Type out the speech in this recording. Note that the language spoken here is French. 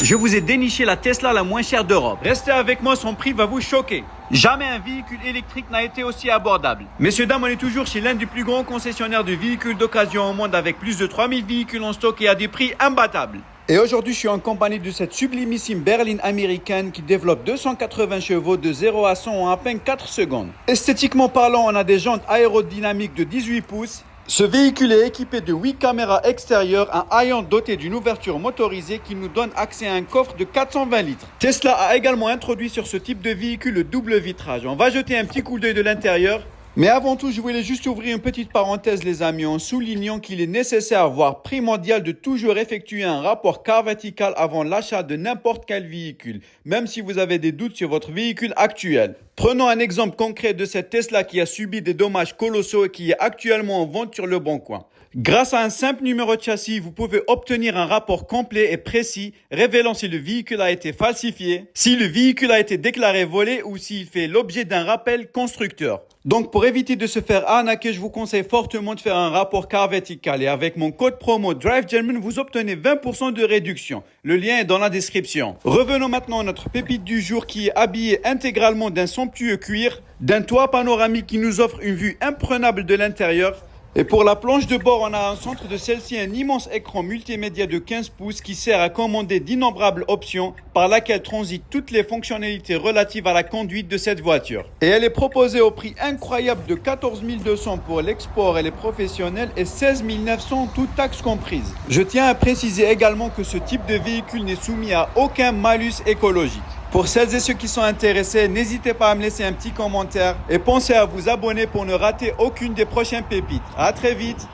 Je vous ai déniché la Tesla la moins chère d'Europe. Restez avec moi, son prix va vous choquer. Jamais un véhicule électrique n'a été aussi abordable. Messieurs, dames, on est toujours chez l'un des plus grands concessionnaires de véhicules d'occasion au monde avec plus de 3000 véhicules en stock et à des prix imbattables. Et aujourd'hui, je suis en compagnie de cette sublimissime berline américaine qui développe 280 chevaux de 0 à 100 en à peine 4 secondes. Esthétiquement parlant, on a des jantes aérodynamiques de 18 pouces. Ce véhicule est équipé de 8 caméras extérieures, un haillon doté d'une ouverture motorisée qui nous donne accès à un coffre de 420 litres. Tesla a également introduit sur ce type de véhicule le double vitrage. On va jeter un petit coup d'œil de l'intérieur. Mais avant tout, je voulais juste ouvrir une petite parenthèse, les amis, en soulignant qu'il est nécessaire, voire primordial, de toujours effectuer un rapport car vertical avant l'achat de n'importe quel véhicule, même si vous avez des doutes sur votre véhicule actuel. Prenons un exemple concret de cette Tesla qui a subi des dommages colossaux et qui est actuellement en vente sur le bon coin. Grâce à un simple numéro de châssis, vous pouvez obtenir un rapport complet et précis révélant si le véhicule a été falsifié, si le véhicule a été déclaré volé ou s'il fait l'objet d'un rappel constructeur. Donc pour éviter de se faire arnaquer, je vous conseille fortement de faire un rapport car vertical et avec mon code promo DriveGerman, vous obtenez 20% de réduction. Le lien est dans la description. Revenons maintenant à notre pépite du jour qui est habillée intégralement d'un somptueux cuir, d'un toit panoramique qui nous offre une vue imprenable de l'intérieur. Et pour la planche de bord, on a en centre de celle-ci un immense écran multimédia de 15 pouces qui sert à commander d'innombrables options par laquelle transitent toutes les fonctionnalités relatives à la conduite de cette voiture. Et elle est proposée au prix incroyable de 14 200 pour l'export et les professionnels et 16 900 toutes taxes comprises. Je tiens à préciser également que ce type de véhicule n'est soumis à aucun malus écologique. Pour celles et ceux qui sont intéressés, n'hésitez pas à me laisser un petit commentaire et pensez à vous abonner pour ne rater aucune des prochaines pépites. À très vite!